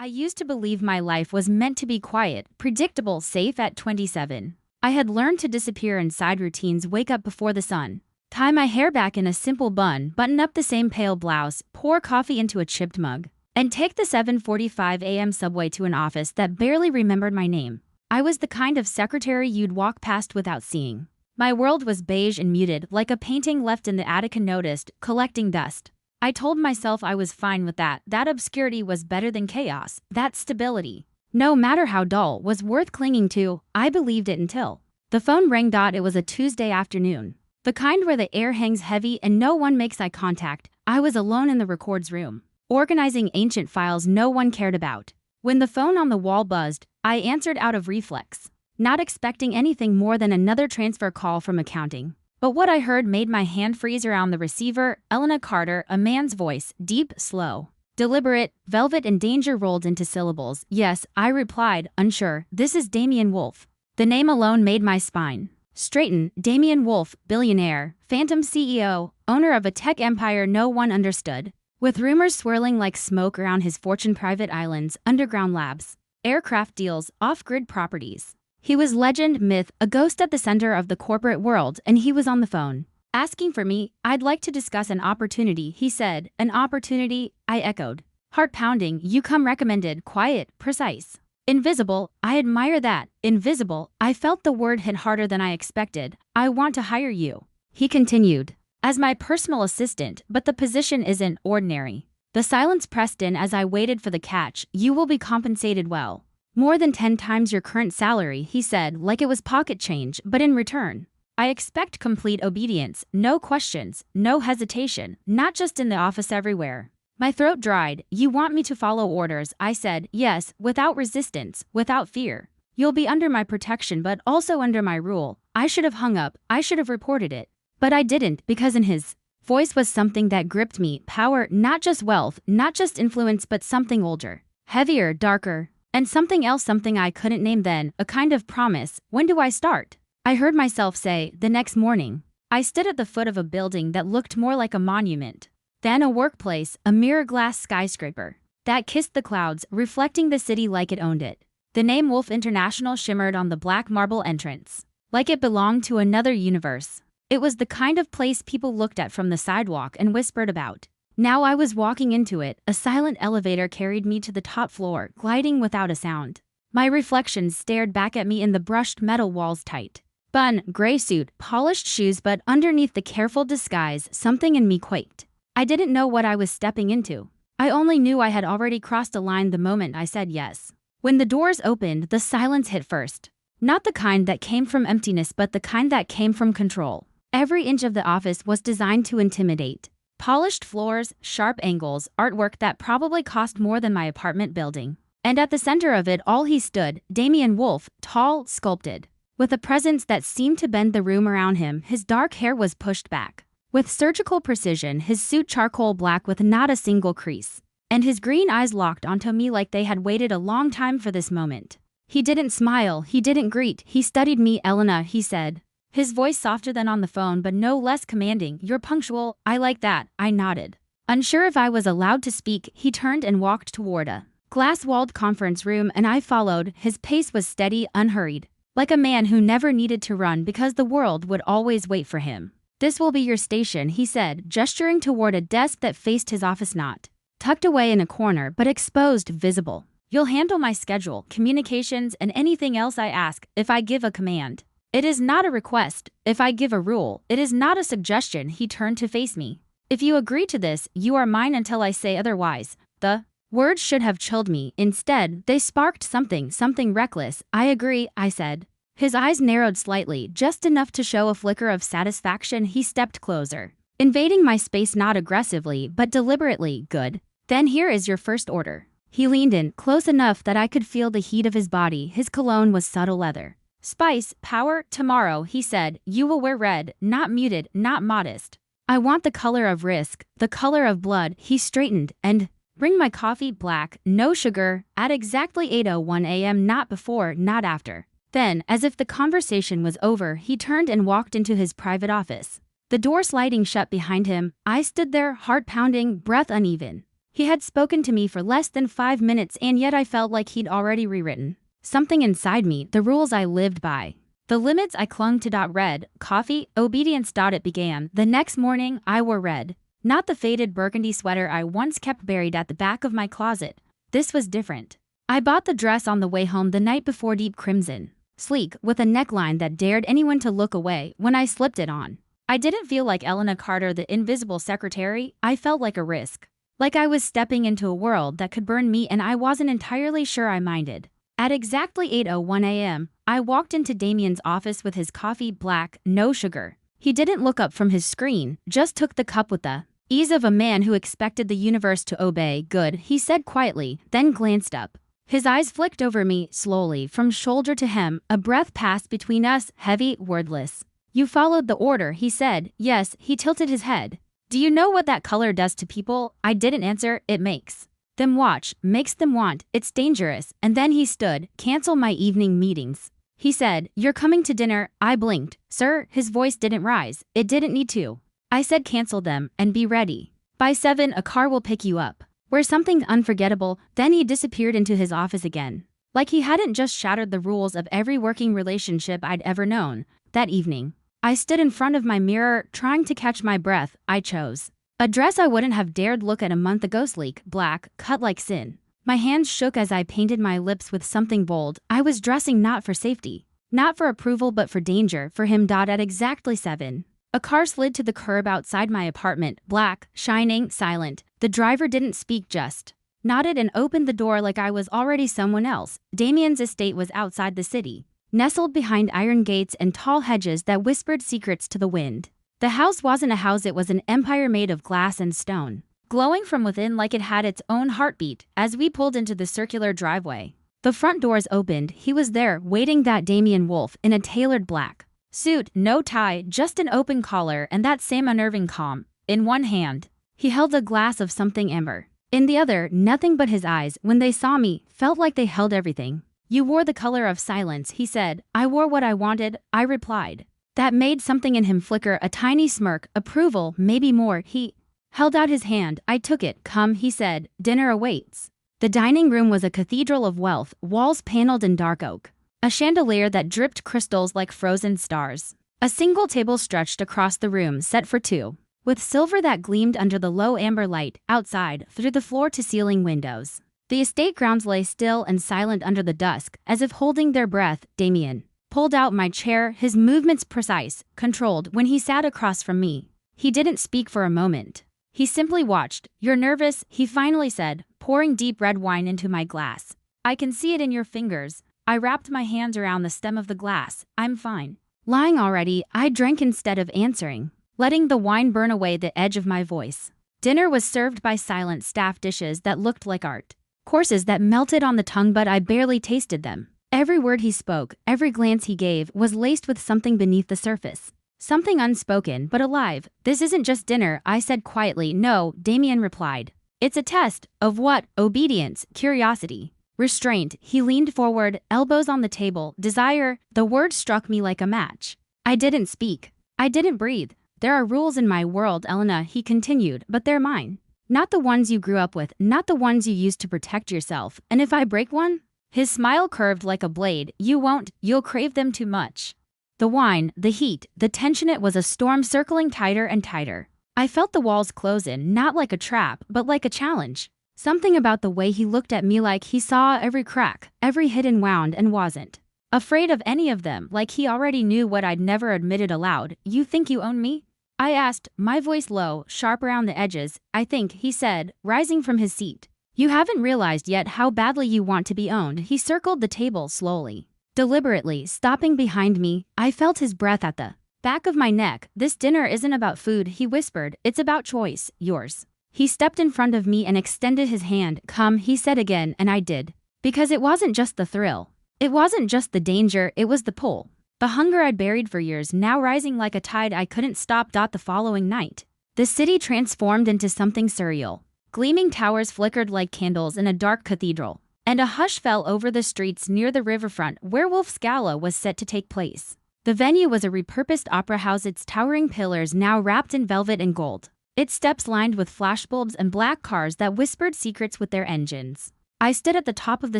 I used to believe my life was meant to be quiet, predictable, safe at 27. I had learned to disappear inside routines, wake up before the sun, tie my hair back in a simple bun, button up the same pale blouse, pour coffee into a chipped mug, and take the 7:45 a.m. subway to an office that barely remembered my name. I was the kind of secretary you'd walk past without seeing. My world was beige and muted, like a painting left in the attic unnoticed, collecting dust. I told myself I was fine with that. That obscurity was better than chaos. That stability, no matter how dull, was worth clinging to. I believed it until the phone rang. It was a Tuesday afternoon. The kind where the air hangs heavy and no one makes eye contact. I was alone in the records room, organizing ancient files no one cared about. When the phone on the wall buzzed, I answered out of reflex, not expecting anything more than another transfer call from accounting. But what I heard made my hand freeze around the receiver. Elena Carter, a man's voice, deep, slow, deliberate, velvet and danger rolled into syllables. Yes, I replied, unsure. This is Damian Wolf. The name alone made my spine straighten. Damian Wolf, billionaire, phantom CEO, owner of a tech empire no one understood, with rumors swirling like smoke around his fortune: private islands, underground labs, aircraft deals, off-grid properties. He was legend, myth, a ghost at the center of the corporate world, and he was on the phone, asking for me. I'd like to discuss an opportunity, he said. An opportunity, I echoed. Heart pounding. You come recommended, quiet, precise, invisible. I admire that. Invisible. I felt the word hit harder than I expected. I want to hire you, he continued, as my personal assistant, but the position isn't ordinary. The silence pressed in as I waited for the catch. You will be compensated well. More than 10 times your current salary, he said, like it was pocket change, but in return, I expect complete obedience, no questions, no hesitation, not just in the office, everywhere. My throat dried. You want me to follow orders? I said, yes, without resistance, without fear. You'll be under my protection, but also under my rule. I should have hung up. I should have reported it. But I didn't, because in his voice was something that gripped me. Power, not just wealth, not just influence, but something older, heavier, darker. And something else, something I couldn't name then, a kind of promise. When do I start? I heard myself say, the next morning. I stood at the foot of a building that looked more like a monument than a workplace, a mirror glass skyscraper that kissed the clouds, reflecting the city like it owned it. The name Wolf International shimmered on the black marble entrance, like it belonged to another universe. It was the kind of place people looked at from the sidewalk and whispered about. Now I was walking into it. A silent elevator carried me to the top floor, gliding without a sound. My reflection stared back at me in the brushed metal walls. Tight bun, gray suit, polished shoes, but underneath the careful disguise, something in me quaked. I didn't know what I was stepping into. I only knew I had already crossed a line the moment I said yes. When the doors opened, the silence hit first. Not the kind that came from emptiness, but the kind that came from control. Every inch of the office was designed to intimidate. Polished floors, sharp angles, artwork that probably cost more than my apartment building. And at the center of it all he stood, Damian Wolf, tall, sculpted, with a presence that seemed to bend the room around him. His dark hair was pushed back with surgical precision, his suit charcoal black with not a single crease, and his green eyes locked onto me like they had waited a long time for this moment. He didn't smile, he didn't greet, he studied me. Elena, he said, his voice softer than on the phone but no less commanding. You're punctual. I like that. I nodded. Unsure if I was allowed to speak, he turned and walked toward a glass-walled conference room, and I followed. His pace was steady, unhurried, like a man who never needed to run because the world would always wait for him. This will be your station, he said, gesturing toward a desk that faced his office, not tucked away in a corner but exposed, visible. You'll handle my schedule, communications, and anything else I ask. If I give a command, it is not a request. If I give a rule, it is not a suggestion. He turned to face me. If you agree to this, you are mine until I say otherwise. The words should have chilled me. Instead, they sparked something reckless. I agree, I said. His eyes narrowed slightly, just enough to show a flicker of satisfaction. He stepped closer, invading my space not aggressively, but deliberately. Good. Then here is your first order. He leaned in, close enough that I could feel the heat of his body. His cologne was subtle leather. Spice, power. Tomorrow, he said, you will wear red, not muted, not modest. I want the color of risk, the color of blood. He straightened, and bring my coffee black, no sugar, at exactly 8:01 a.m. Not before, not after. Then, as if the conversation was over, he turned and walked into his private office. The door sliding shut behind him, I stood there, heart pounding, breath uneven. He had spoken to me for less than 5 minutes, and yet I felt like he'd already rewritten something inside me, the rules I lived by, the limits I clung to. Red, coffee, obedience. It began. The next morning, I wore red. Not the faded burgundy sweater I once kept buried at the back of my closet. This was different. I bought the dress on the way home the night before, deep crimson, sleek, with a neckline that dared anyone to look away. When I slipped it on, I didn't feel like Elena Carter, the invisible secretary. I felt like a risk. Like I was stepping into a world that could burn me, and I wasn't entirely sure I minded. At exactly 8:01 a.m., I walked into Damien's office with his coffee, black, no sugar. He didn't look up from his screen, just took the cup with the ease of a man who expected the universe to obey. Good, he said quietly, then glanced up. His eyes flicked over me, slowly, from shoulder to hem. A breath passed between us, heavy, wordless. You followed the order, he said. Yes, he tilted his head. Do you know what that color does to people? I didn't answer. It makes them watch, makes them want, it's dangerous. And then he stood. Cancel my evening meetings, he said. You're coming to dinner. I blinked. Sir, his voice didn't rise. It didn't need to. I said cancel them, and be ready. By 7, a car will pick you up. We're something unforgettable. Then he disappeared into his office again. Like he hadn't just shattered the rules of every working relationship I'd ever known. That evening, I stood in front of my mirror, trying to catch my breath. I chose a dress I wouldn't have dared look at a month ago, sleek, black, cut like sin. My hands shook as I painted my lips with something bold. I was dressing not for safety, not for approval, but for danger, for him. At exactly 7, a car slid to the curb outside my apartment, black, shining, silent. The driver didn't speak, just nodded and opened the door like I was already someone else. Damien's estate was outside the city, nestled behind iron gates and tall hedges that whispered secrets to the wind. The house wasn't a house, it was an empire made of glass and stone, glowing from within like it had its own heartbeat. As we pulled into the circular driveway, the front doors opened. He was there, waiting. That Damien Wolf, in a tailored black suit, no tie, just an open collar, and that same unnerving calm. In one hand, he held a glass of something amber. In the other, nothing but his eyes. When they saw me, felt like they held everything. You wore the color of silence, he said. I wore what I wanted, I replied. That made something in him flicker, a tiny smirk, approval, maybe more. He held out his hand. I took it. Come, he said, dinner awaits. The dining room was a cathedral of wealth, walls paneled in dark oak, a chandelier that dripped crystals like frozen stars. A single table stretched across the room, set for 2, with silver that gleamed under the low amber light. Outside, through the floor-to-ceiling windows, the estate grounds lay still and silent under the dusk, as if holding their breath. Damien pulled out my chair, his movements precise, controlled. When he sat across from me, he didn't speak for a moment. He simply watched. You're nervous, he finally said, pouring deep red wine into my glass. I can see it in your fingers. I wrapped my hands around the stem of the glass. I'm fine. Lying already, I drank instead of answering, letting the wine burn away the edge of my voice. Dinner was served by silent staff dishes that looked like art, courses that melted on the tongue, but I barely tasted them. Every word he spoke, every glance he gave, was laced with something beneath the surface. Something unspoken, but alive. This isn't just dinner, I said quietly. No, Damien replied. It's a test. Of what? Obedience, curiosity, restraint. He leaned forward, elbows on the table. Desire. The word struck me like a match. I didn't speak. I didn't breathe. There are rules in my world, Elena, he continued, but they're mine. Not the ones you grew up with, not the ones you used to protect yourself. And if I break one? His smile curved like a blade. You won't. You'll crave them too much. The wine, the heat, the tension. It was a storm circling tighter and tighter. I felt the walls close in, not like a trap, but like a challenge. Something about the way he looked at me, like he saw every crack, every hidden wound, and wasn't afraid of any of them, like he already knew what I'd never admitted aloud. You think you own me? I asked, my voice low, sharp around the edges. I think, he said, rising from his seat. You haven't realized yet how badly you want to be owned. He circled the table slowly, deliberately, stopping behind me. I felt his breath at the back of my neck. This dinner isn't about food, he whispered. It's about choice, yours. He stepped in front of me and extended his hand. Come, he said again, and I did. Because it wasn't just the thrill. It wasn't just the danger, it was the pull. The hunger I'd buried for years, now rising like a tide I couldn't stop. The following night, the city transformed into something surreal. Gleaming towers flickered like candles in a dark cathedral, and a hush fell over the streets near the riverfront where Wolf's Gala was set to take place. The venue was a repurposed opera house, its towering pillars now wrapped in velvet and gold, its steps lined with flashbulbs and black cars that whispered secrets with their engines. I stood at the top of the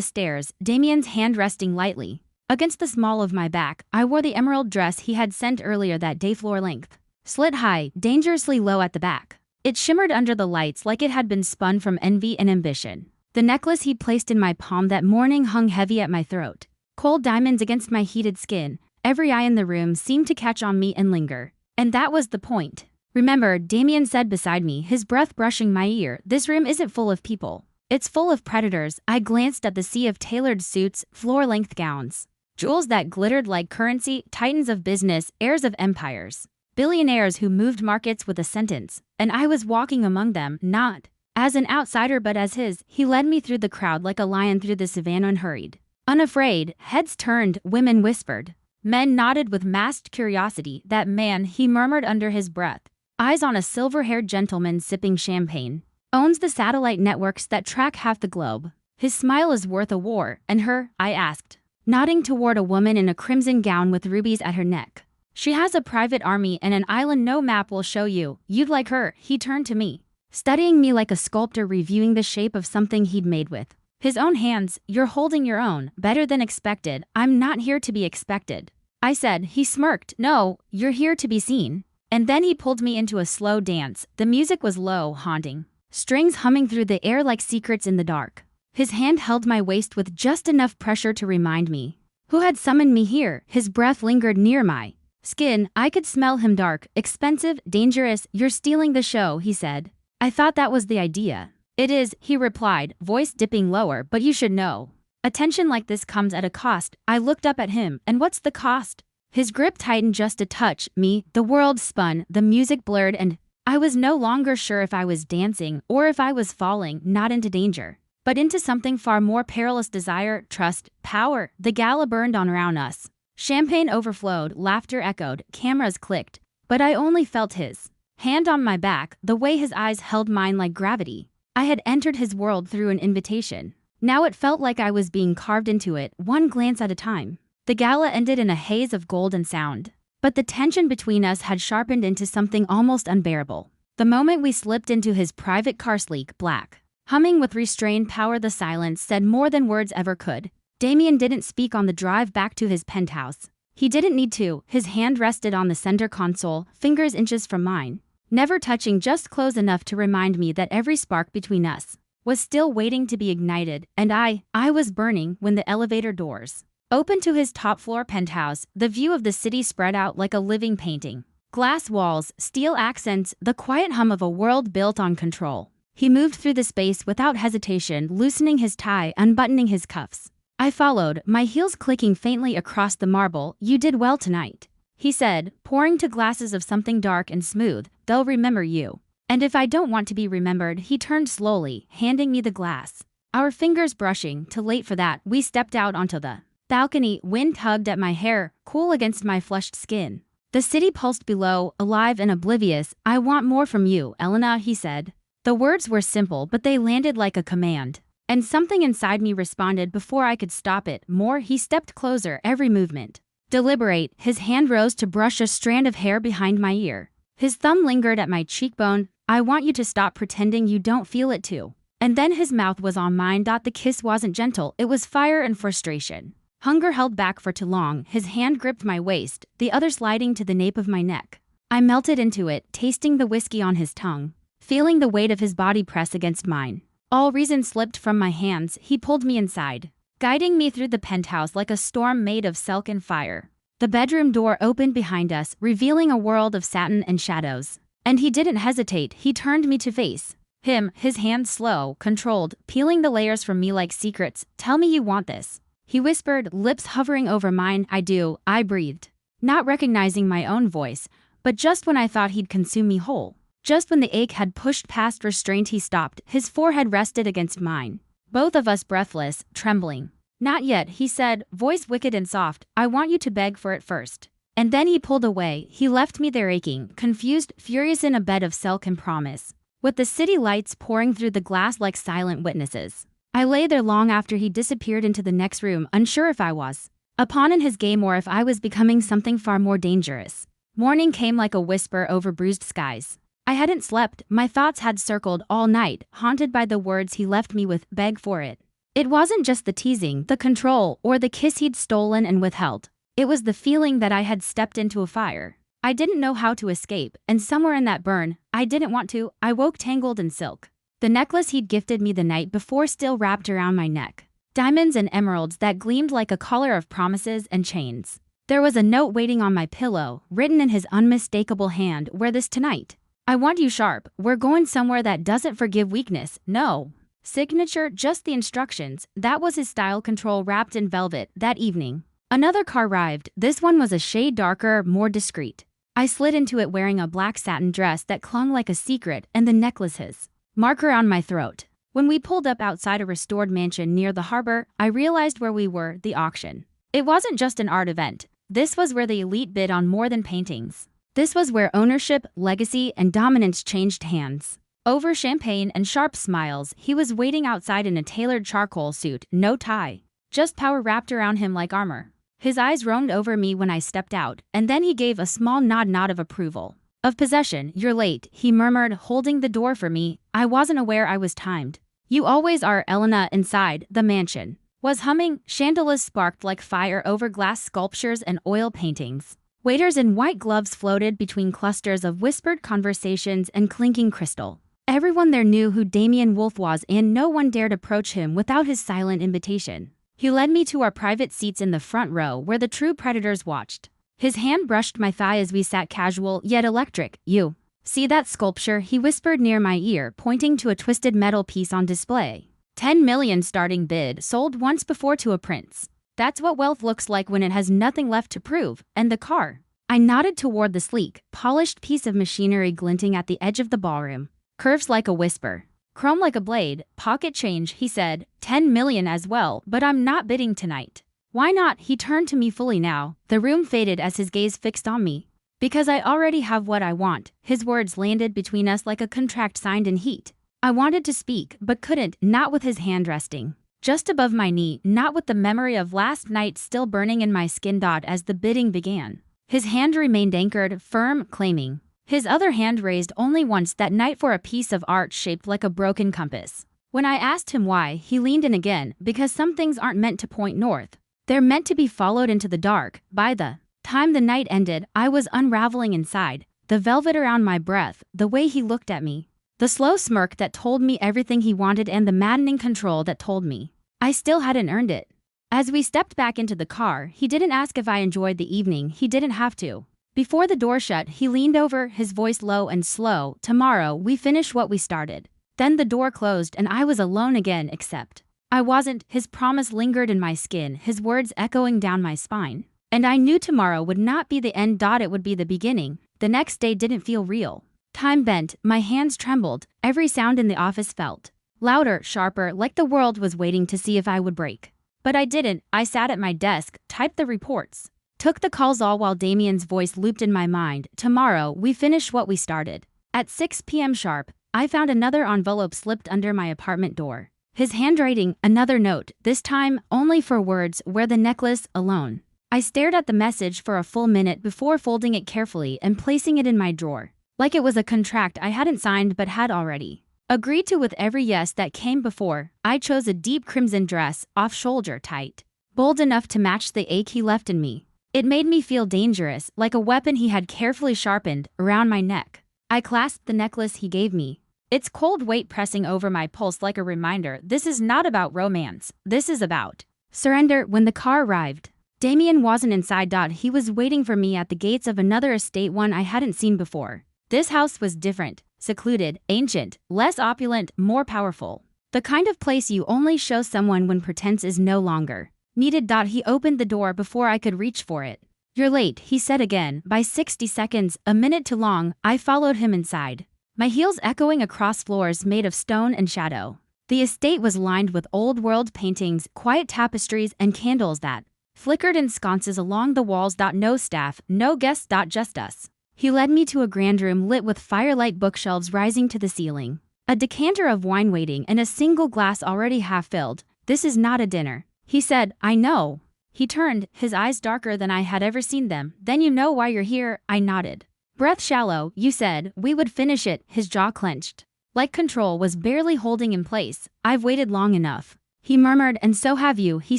stairs, Damien's hand resting lightly against the small of my back. I wore the emerald dress he had sent earlier that day, floor length, slit high, dangerously low at the back. It shimmered under the lights like it had been spun from envy and ambition. The necklace he placed in my palm that morning hung heavy at my throat, cold diamonds against my heated skin. Every eye in the room seemed to catch on me and linger. And that was the point. "Remember," Damien said beside me, his breath brushing my ear, "this room isn't full of people. It's full of predators." I glanced at the sea of tailored suits, floor-length gowns, jewels that glittered like currency, titans of business, heirs of empires, billionaires who moved markets with a sentence. And I was walking among them, not as an outsider but as his. He led me through the crowd like a lion through the savannah, unhurried, unafraid. Heads turned, women whispered, men nodded with masked curiosity. "That man," he murmured under his breath, eyes on a silver-haired gentleman sipping champagne, "owns the satellite networks that track half the globe. His smile is worth a war." "And her?" I asked, nodding toward a woman in a crimson gown with rubies at her neck. "She has a private army and an island no map will show you. You'd like her." He turned to me, studying me like a sculptor reviewing the shape of something he'd made with his own hands. "You're holding your own, better than expected." "I'm not here to be expected," I said. He smirked. "No, you're here to be seen." And then he pulled me into a slow dance. The music was low, haunting, strings humming through the air like secrets in the dark. His hand held my waist with just enough pressure to remind me who had summoned me here. His breath lingered near my skin. I could smell him, dark, expensive, dangerous. "You're stealing the show," he said. "I thought that was the idea." "It is," he replied, voice dipping lower, "but you should know. Attention like this comes at a cost." I looked up at him. "And what's the cost?" His grip tightened just a touch. The world spun, the music blurred, and I was no longer sure if I was dancing or if I was falling, not into danger, but into something far more perilous: desire, trust, power. The gala burned on around us. Champagne overflowed, laughter echoed, cameras clicked, but I only felt his hand on my back, the way his eyes held mine like gravity. I had entered his world through an invitation. Now it felt like I was being carved into it, one glance at a time. The gala ended in a haze of gold and sound, but the tension between us had sharpened into something almost unbearable. The moment we slipped into his private car, sleek, black, humming with restrained power, the silence said more than words ever could. Damien didn't speak on the drive back to his penthouse. He didn't need to. His hand rested on the center console, fingers inches from mine, never touching, just close enough to remind me that every spark between us was still waiting to be ignited. And I was burning when the elevator doors opened to his top-floor penthouse. The view of the city spread out like a living painting. Glass walls, steel accents, the quiet hum of a world built on control. He moved through the space without hesitation, loosening his tie, unbuttoning his cuffs. I followed, my heels clicking faintly across the marble. "You did well tonight," he said, pouring two glasses of something dark and smooth. "They'll remember you. And if I don't want to be remembered." He turned slowly, handing me the glass. Our fingers brushing. Too late for that. We stepped out onto the balcony. Wind tugged at my hair, cool against my flushed skin. The city pulsed below, alive and oblivious. "I want more from you, Elena," he said. The words were simple, but they landed like a command. And something inside me responded before I could stop it. "More." He stepped closer, every movement deliberate. His hand rose to brush a strand of hair behind my ear. His thumb lingered at my cheekbone. "I want you to stop pretending you don't feel it too." And then his mouth was on mine. The kiss wasn't gentle, it was fire and frustration. Hunger held back for too long. His hand gripped my waist, the other sliding to the nape of my neck. I melted into it, tasting the whiskey on his tongue, feeling the weight of his body press against mine. All reason slipped from my hands. He pulled me inside, guiding me through the penthouse like a storm made of silk and fire. The bedroom door opened behind us, revealing a world of satin and shadows. And he didn't hesitate. He turned me to face him, his hand slow, controlled, peeling the layers from me like secrets. "Tell me you want this," he whispered, lips hovering over mine. "I do," I breathed, not recognizing my own voice. But just when I thought he'd consume me whole, just when the ache had pushed past restraint, he stopped. His forehead rested against mine, both of us breathless, trembling. "Not yet," he said, voice wicked and soft. "I want you to beg for it first." And then he pulled away. He left me there aching, confused, furious, in a bed of silk and promise, with the city lights pouring through the glass like silent witnesses. I lay there long after he disappeared into the next room, unsure if I was a pawn in his game or if I was becoming something far more dangerous. Morning came like a whisper over bruised skies. I hadn't slept, my thoughts had circled all night, haunted by the words he left me with, beg for it. It wasn't just the teasing, the control, or the kiss he'd stolen and withheld. It was the feeling that I had stepped into a fire. I didn't know how to escape, and somewhere in that burn, I didn't want to, I woke tangled in silk. The necklace he'd gifted me the night before still wrapped around my neck. Diamonds and emeralds that gleamed like a collar of promises and chains. There was a note waiting on my pillow, written in his unmistakable hand, wear this tonight. I want you sharp, we're going somewhere that doesn't forgive weakness, no. Signature, just the instructions, that was his style control wrapped in velvet, that evening. Another car arrived, this one was a shade darker, more discreet. I slid into it wearing a black satin dress that clung like a secret, and the necklace his mark around my throat. When we pulled up outside a restored mansion near the harbor, I realized where we were, the auction. It wasn't just an art event. This was where the elite bid on more than paintings. This was where ownership, legacy, and dominance changed hands. Over champagne and sharp smiles, he was waiting outside in a tailored charcoal suit, no tie. Just power wrapped around him like armor. His eyes roamed over me when I stepped out, and then he gave a small nod of approval. Of possession, you're late, he murmured, holding the door for me. I wasn't aware I was timed. You always are, Elena. Inside, the mansion was humming, chandeliers sparked like fire over glass sculptures and oil paintings. Waiters in white gloves floated between clusters of whispered conversations and clinking crystal. Everyone there knew who Damien Wolf was, and no one dared approach him without his silent invitation. He led me to our private seats in the front row where the true predators watched. His hand brushed my thigh as we sat, casual yet electric. You see that sculpture? He whispered near my ear, pointing to a twisted metal piece on display. 10 million starting bid, sold once before to a prince. That's what wealth looks like when it has nothing left to prove. And the car? I nodded toward the sleek, polished piece of machinery glinting at the edge of the ballroom. Curves like a whisper. Chrome like a blade, pocket change, he said. 10 million as well, but I'm not bidding tonight. Why not? He turned to me fully now. The room faded as his gaze fixed on me. Because I already have what I want. His words landed between us like a contract signed in heat. I wanted to speak, but couldn't, not with his hand resting just above my knee, not with the memory of last night still burning in my skin. As the bidding began, his hand remained anchored, firm, claiming. His other hand raised only once that night for a piece of art shaped like a broken compass. When I asked him why, he leaned in again, because some things aren't meant to point north. They're meant to be followed into the dark. By the time the night ended, I was unraveling inside. The velvet around my breath, the way he looked at me. The slow smirk that told me everything he wanted, and the maddening control that told me I still hadn't earned it. As we stepped back into the car, he didn't ask if I enjoyed the evening. He didn't have to. Before the door shut, he leaned over, his voice low and slow. Tomorrow, we finish what we started. Then the door closed and I was alone again, except I wasn't. His promise lingered in my skin, his words echoing down my spine. And I knew tomorrow would not be the end. It would be the beginning. The next day didn't feel real. Time bent, my hands trembled, every sound in the office felt louder, sharper, like the world was waiting to see if I would break. But I didn't. I sat at my desk, typed the reports, took the calls, all while Damien's voice looped in my mind. Tomorrow, we finish what we started. At 6 p.m. sharp, I found another envelope slipped under my apartment door. His handwriting, another note, this time only for words, wear the necklace, alone. I stared at the message for a full minute before folding it carefully and placing it in my drawer. Like it was a contract I hadn't signed but had already agreed to with every yes that came before. I chose a deep crimson dress, off-shoulder tight, bold enough to match the ache he left in me. It made me feel dangerous, like a weapon he had carefully sharpened, around my neck. I clasped the necklace he gave me, its cold weight pressing over my pulse like a reminder. This is not about romance. This is about surrender. When the car arrived, Damien wasn't inside. He was waiting for me at the gates of another estate, one I hadn't seen before. This house was different, secluded, ancient, less opulent, more powerful. The kind of place you only show someone when pretense is no longer needed. He opened the door before I could reach for it. You're late, he said again, by 60 seconds, a minute too long. I followed him inside, my heels echoing across floors made of stone and shadow. The estate was lined with old-world paintings, quiet tapestries, and candles that flickered in sconces along the walls. No staff, no guests. Just us. He led me to a grand room lit with firelight, bookshelves rising to the ceiling, a decanter of wine waiting, and a single glass already half filled. This is not a dinner, he said. I know. He turned, his eyes darker than I had ever seen them. Then you know why you're here, I nodded. Breath shallow, you said, we would finish it, his jaw clenched. Like control was barely holding in place. I've waited long enough. He murmured, and so have you. He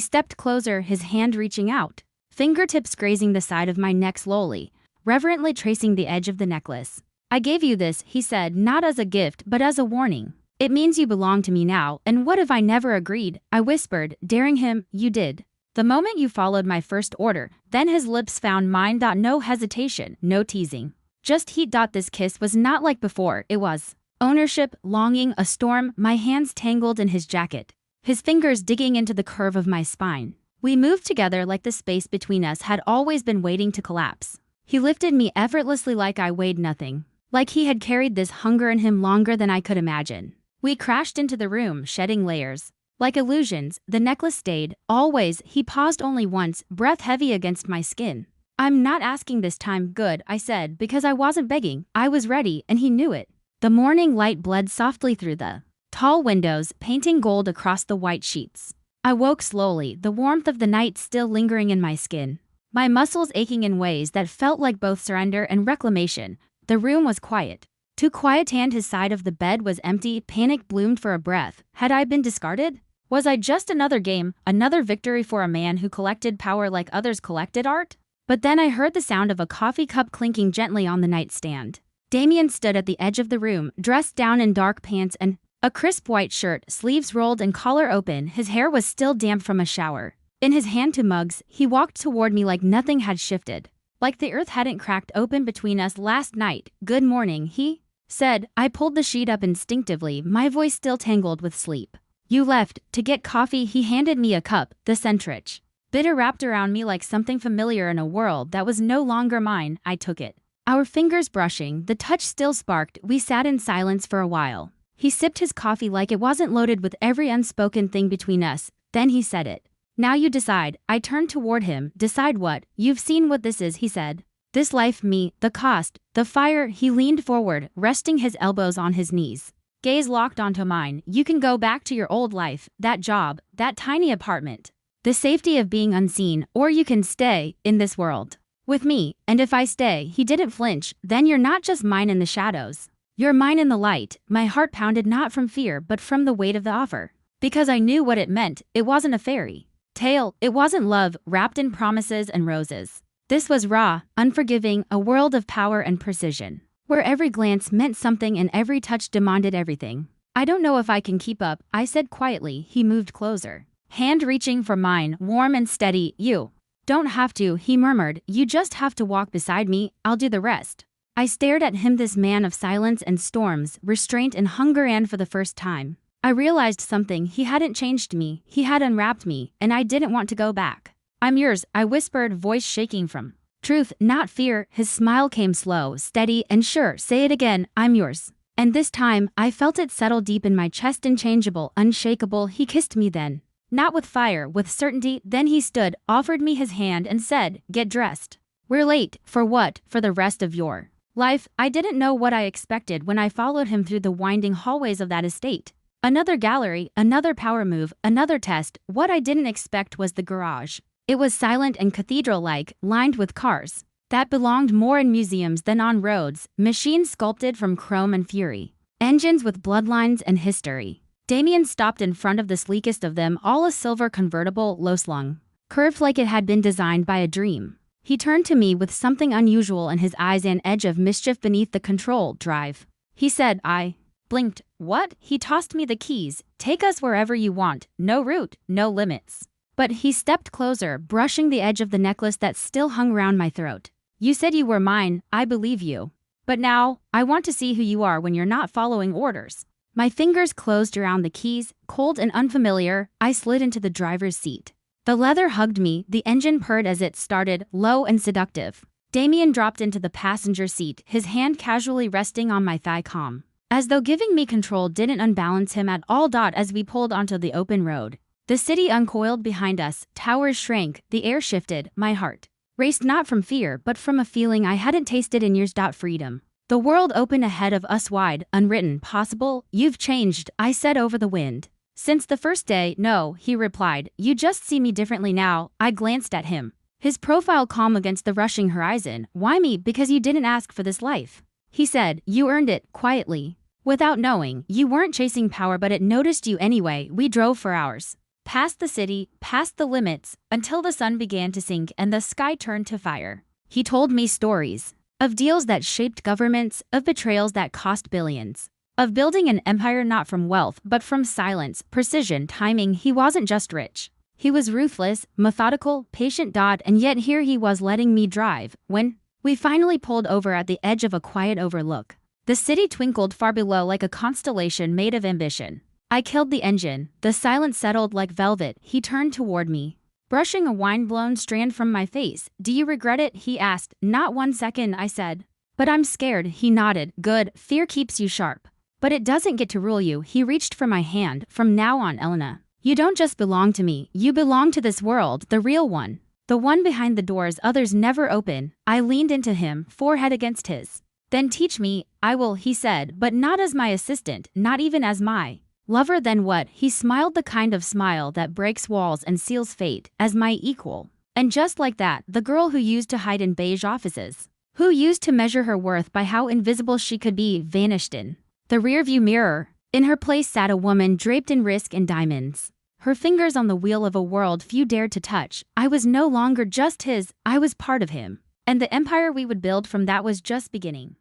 stepped closer, his hand reaching out. Fingertips grazing the side of my neck slowly, reverently tracing the edge of the necklace. I gave you this, he said, not as a gift, but as a warning. It means you belong to me now, and what if I never agreed? I whispered, daring him. You did. The moment you followed my first order, then his lips found mine. No hesitation, no teasing. Just heat. This kiss was not like before, it was ownership, longing, a storm, my hands tangled in his jacket, his fingers digging into the curve of my spine. We moved together like the space between us had always been waiting to collapse. He lifted me effortlessly like I weighed nothing, like he had carried this hunger in him longer than I could imagine. We crashed into the room, shedding layers. Like illusions, the necklace stayed, always. He paused only once, breath heavy against my skin. I'm not asking this time. Good, I said, because I wasn't begging. I was ready, and he knew it. The morning light bled softly through the tall windows, painting gold across the white sheets. I woke slowly, the warmth of the night still lingering in my skin, my muscles aching in ways that felt like both surrender and reclamation. The room was quiet. Too quiet, and his side of the bed was empty. Panic bloomed for a breath. Had I been discarded? Was I just another game, another victory for a man who collected power like others collected art? But then I heard the sound of a coffee cup clinking gently on the nightstand. Damien stood at the edge of the room, dressed down in dark pants and a crisp white shirt, sleeves rolled and collar open. His hair was still damp from a shower. In his hand to mugs, he walked toward me like nothing had shifted, like the earth hadn't cracked open between us last night. Good morning, he said. I pulled the sheet up instinctively, my voice still tangled with sleep. You left to get coffee. He handed me a cup, the Centrich. Bitter wrapped around me like something familiar in a world that was no longer mine. I took it. Our fingers brushing, the touch still sparked. We sat in silence for a while. He sipped his coffee like it wasn't loaded with every unspoken thing between us. Then he said it. Now you decide. I turned toward him. Decide what? You've seen what this is, he said. This life, me, the cost, the fire. He leaned forward, resting his elbows on his knees. Gaze locked onto mine. You can go back to your old life, that job, that tiny apartment, the safety of being unseen, or you can stay in this world with me. And if I stay, he didn't flinch, then you're not just mine in the shadows. You're mine in the light. My heart pounded not from fear but from the weight of the offer. Because I knew what it meant. It wasn't a fairy tale. It wasn't love, wrapped in promises and roses. This was raw, unforgiving, a world of power and precision, where every glance meant something and every touch demanded everything. I don't know if I can keep up, I said quietly. He moved closer, hand reaching for mine, warm and steady. You don't have to, he murmured. You just have to walk beside me. I'll do the rest. I stared at him, this man of silence and storms, restraint and hunger, and for the first time, I realized something. He hadn't changed me, he had unwrapped me, and I didn't want to go back. I'm yours, I whispered, voice shaking from truth, not fear. His smile came slow, steady, and sure. Say it again. I'm yours. And this time, I felt it settle deep in my chest, unchangeable, unshakable. He kissed me then. Not with fire, with certainty. Then he stood, offered me his hand, and said, get dressed. We're late. For what? For the rest of your life. I didn't know what I expected when I followed him through the winding hallways of that estate. Another gallery, another power move, another test. What I didn't expect was the garage. It was silent and cathedral-like, lined with cars that belonged more in museums than on roads, machines sculpted from chrome and fury, engines with bloodlines and history. Damien stopped in front of the sleekest of them, all a silver convertible, low-slung, curved like it had been designed by a dream. He turned to me with something unusual in his eyes, an edge of mischief beneath the control drive. He said. I blinked. What? He tossed me the keys. Take us wherever you want. No route, no limits. But he stepped closer, brushing the edge of the necklace that still hung round my throat. You said you were mine. I believe you. But now, I want to see who you are when you're not following orders. My fingers closed around the keys, cold and unfamiliar. I slid into the driver's seat. The leather hugged me, the engine purred as it started, low and seductive. Damien dropped into the passenger seat, his hand casually resting on my thigh, calm, as though giving me control didn't unbalance him at all. As we pulled onto the open road, the city uncoiled behind us, towers shrank, the air shifted, my heart raced not from fear but from a feeling I hadn't tasted in years. Freedom. The world opened ahead of us, wide, unwritten, possible. You've changed, I said over the wind. Since the first day. No, he replied. You just see me differently now. I glanced at him. His profile calm against the rushing horizon. Why me? Because you didn't ask for this life. He said, you earned it, quietly. Without knowing, you weren't chasing power but it noticed you anyway. We drove for hours. Past the city, past the limits, until the sun began to sink and the sky turned to fire. He told me stories. Of deals that shaped governments, of betrayals that cost billions. Of building an empire not from wealth but from silence, precision, timing. He wasn't just rich. He was ruthless, methodical, patient, and yet here he was letting me drive. When we finally pulled over at the edge of a quiet overlook, the city twinkled far below like a constellation made of ambition. I killed the engine. The silence settled like velvet. He turned toward me, brushing a wind-blown strand from my face. Do you regret it? He asked. Not 1 second, I said. But I'm scared. He nodded. Good. Fear keeps you sharp. But it doesn't get to rule you. He reached for my hand. From now on, Elena, you don't just belong to me, you belong to this world, the real one. The one behind the doors others never open. I leaned into him, forehead against his. Then teach me. I will, he said, but not as my assistant, not even as my lover. Then what? He smiled, the kind of smile that breaks walls and seals fate, as my equal. And just like that, the girl who used to hide in beige offices, who used to measure her worth by how invisible she could be, vanished in the rearview mirror. In her place sat a woman draped in risk and diamonds, her fingers on the wheel of a world few dared to touch. I was no longer just his, I was part of him. And the empire we would build from that was just beginning.